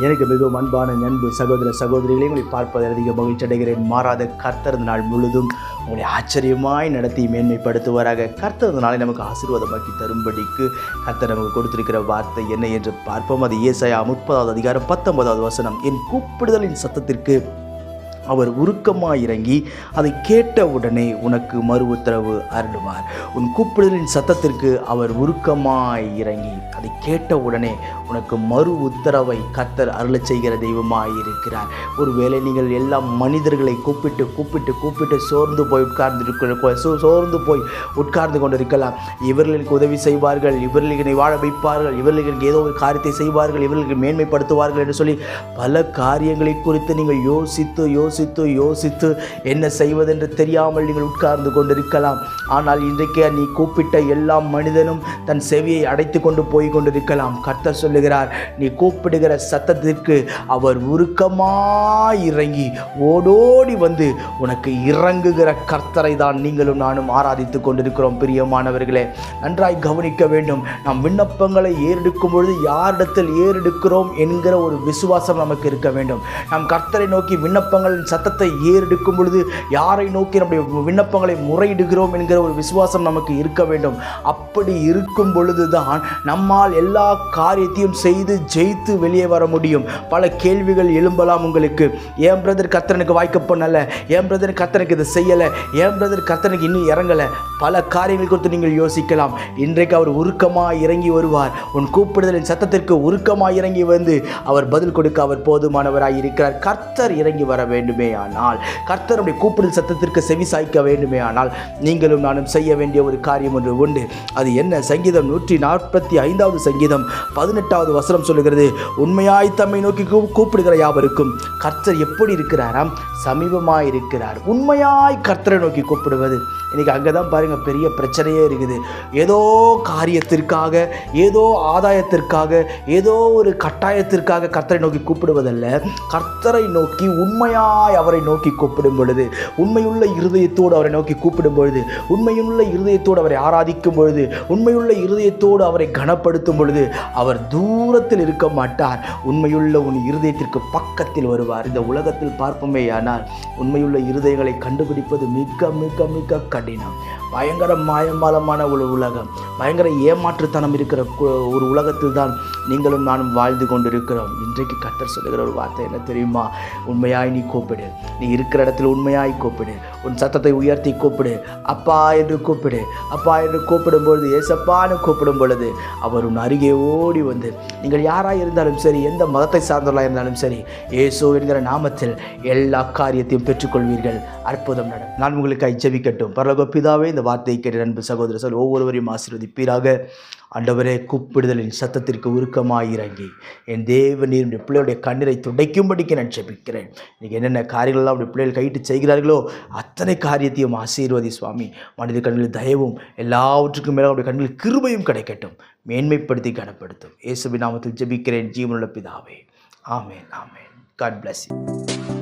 எனக்கு மிகவும் அன்பான நண்பு சகோதர சகோதரிகளை உங்களை பார்ப்பதில் அதிக மகிழ்ச்சி அடைகிறேன். மாறாத கர்த்தர் இந்த நாள் முழுதும் உங்களை ஆச்சரியமாய் நடத்தி மேன்மைப்படுத்துவாராக. கர்த்தர் இந்த நாளை நமக்கு ஆசீர்வாதமாக்கி தரும்படிக்கு கர்த்தர் நமக்கு கொடுத்திருக்கிற வார்த்தை என்ன என்று பார்ப்போம். அது ஏசாயா 30வது அதிகாரம் 19வது வசனம். என் கூப்பிடுதலின் சத்தத்திற்கு அவர் உருக்கமாய் இறங்கி அதை கேட்டவுடனே உனக்கு மறு உத்தரவு அருளுவார். உன் கூப்பிடுதலின் சத்தத்திற்கு அவர் உருக்கமாய் இறங்கி அதை கேட்டவுடனே உனக்கு மறு உத்தரவை கர்த்தர் அருளச் செய்கிற தெய்வமாய் இருக்கிறார். ஒருவேளை நீங்கள் எல்லா மனிதர்களை கூப்பிட்டு கூப்பிட்டு கூப்பிட்டு சோர்ந்து போய் உட்கார்ந்து கொண்டிருக்கலாம். இவர்களுக்கு உதவி செய்வார்கள், இவர்களுக்கு வாழ வைப்பார்கள், இவர்களுக்கு ஏதோ ஒரு காரியத்தை செய்வார்கள், இவர்களுக்கு மேன்மைப்படுத்துவார்கள் என்று சொல்லி பல காரியங்களை குறித்து நீங்கள் யோசித்து என்ன செய்வதென்று தெரியாமல் நீங்கள் உட்கார்ந்து கொண்டிருக்கலாம். ஆனால் இன்றைக்கே நீ கூப்பிட்ட எல்லா மனிதனும் தன் செவியை அடைத்து கொண்டு போய் கொண்டிருக்கலாம். கர்த்தர் சொல்லுகிறார், நீ கூப்பிடுகிற சத்தத்திற்கு அவர் உருக்கமாய் இறங்கி ஓடோடி வந்து உனக்கு இறங்குகிற கர்த்தரை தான் நீங்களும் நானும் ஆராதித்து கொண்டிருக்கிறோம். பிரியமானவர்களே, நன்றாய் கவனிக்க வேண்டும். நாம் விண்ணப்பங்களை ஏறெடுக்கும் பொழுது யாரிடத்தில் ஏறெடுக்கிறோம் என்கிற ஒரு விசுவாசம் நமக்கு இருக்க வேண்டும். நாம் கர்த்தரை நோக்கி விண்ணப்பங்களின் சத்தத்தை ஏறெடுக்கும் பொழுது யாரை நோக்கி நம்முடைய விண்ணப்பங்களை முறையிடுகிறோம் என்கிற ஒரு விசுவாசம் நமக்கு இருக்க வேண்டும். அப்படி இருக்கும் பொழுதுதான் நம்மால் எல்லா காரியத்தையும் செய்து ஜெயித்து வெளியே வர முடியும். பல கேள்விகள் எழும்பலாம் உங்களுக்கு. ஏன் பிரதர் கர்த்தனுக்கு வாய்க்க பண்ணல, ஏன் பிரதர் கர்த்தனுக்கு இதை செய்யலை, ஏன் பிரதர் கர்த்தனுக்கு இன்னும் இறங்கலை, பல காரியங்கள் குறித்து நீங்கள் யோசிக்கலாம். இன்றைக்கு அவர் உருக்கமாக இறங்கி வருவார். உன் கூப்பிடுதலின் சத்தத்திற்கு உருக்கமாக இறங்கி வந்து அவர் பதில் கொடுக்க அவர் போதுமானவராய் இருக்கிறார். கர்த்தர் இறங்கி வர வேண்டுமே ஆனால், கர்த்தருடைய கூப்பிடுதல் சத்தத்திற்கு செவி சாய்க்க வேண்டுமே ஆனால், நீங்களும் நானும் செய்ய வேண்டிய ஒரு காரியம் ஒன்று உண்டு. அது என்ன? சங்கீதம் 145வது சங்கீதம் 18வது வசனம் சொல்லுகிறது, உண்மையாய் தம்மை நோக்கி கூப்பிடுகிற யாவருக்கும் கர்த்தர் எப்படி இருக்கிறாராம்? சமீபமாய் இருக்கிறார். உண்மையாய் கர்த்தரை நோக்கி கூப்பிடுவது. இன்னைக்கு அங்கதான் பாருங்க பெரிய பிரச்சனையே இருக்குது. ஏதோ காரியத்திற்காக, ஏதோ ஆதாயத்திற்காக, ஏதோ ஒரு கட்டாயத்திற்காக கர்த்தரை நோக்கி கூப்பிடுவதல்ல. கர்த்தரை நோக்கி உண்மையாய் அவரை நோக்கி கூப்பிடும் பொழுது, உண்மையுள்ள இருதயத்தோடு அவரை நோக்கி கூப்பிடும் பொழுது, உண்மையுள்ள இருதயத்தோடு அவரை ஆராதிக்கும் பொழுது, உண்மையுள்ள இருதயத்தோடு அவரை கனப்படுத்தும் பொழுது அவர் தூரத்தில் இருக்க மாட்டார். உண்மையுள்ள உன் இருதயத்திற்கு பக்கத்தில் வருவார். இந்த உலகத்தில் பார்ப்போமே ஆனால் உண்மையுள்ள இருதயங்களை கண்டுபிடிப்பது மிக மிக மிக கடினம். பயங்கர மாயமாலமான ஒரு உலகம், பயங்கர ஏமாற்றுத்தனம் இருக்கிற ஒரு உலகத்தில் தான் நீங்களும் நானும் வாழ்ந்து கொண்டிருக்கிறோம். இன்றைக்கு கர்த்தர் சொல்லுகிற ஒரு வார்த்தை என்ன தெரியுமா? உண்மையாய் நீ கூப்பிடு. நீ இருக்கிற இடத்துல உண்மையாய் கூப்பிடு. உன் சத்தத்தை உயர்த்தி கூப்பிடு. அப்பா என்று கூப்பிடு. அப்பா என்று கூப்பிடும்பொழுது, ஏசப்பான்னு கூப்பிடும் பொழுது அவர் உன் அருகே ஓடி வந்து, நீங்கள் யாராக இருந்தாலும் சரி, எந்த மதத்தை சார்ந்தவர்களாக இருந்தாலும் சரி, இயேசு என்கிற நாமத்தில் எல்லா காரியத்தையும் பெற்றுக்கொள்வீர்கள். அற்புதம் நட. நான் உங்களுக்கு ஜெபிக்கட்டும். பரலோக பிதாவே, இந்த வார்த்தையை கேட்ட அன்பு சகோதரர்கள் ஒவ்வொருவரையும் ஆசீர்வதிப்பீராக. ஆண்டவரே, கூப்பிடுதலின் சத்தத்திற்கு உருக்கமாய் இறங்கி என் தேவநீர் பிள்ளைகளுடைய கண்ணீரை துடைக்கும்படிக்கு நான் ஜெபிக்கிறேன். இன்றைக்கி என்னென்ன காரியங்கள்லாம் அப்படி பிள்ளைகள் கைட்டு செய்கிறார்களோ அத்தனை காரியத்தையும் ஆசீர்வதி சுவாமி. மனித கண்களில் தயவும், எல்லாவற்றுக்கும் மேலே அவருடைய கண்களில் கிருபையும் கிடைக்கட்டும். மேன்மைப்படுத்தி கனப்படுத்தும். இயேசுவின் நாமத்தில் ஜெபிக்கிறேன் ஜீவனுள்ள பிதாவே. ஆமென், ஆமென். God bless you.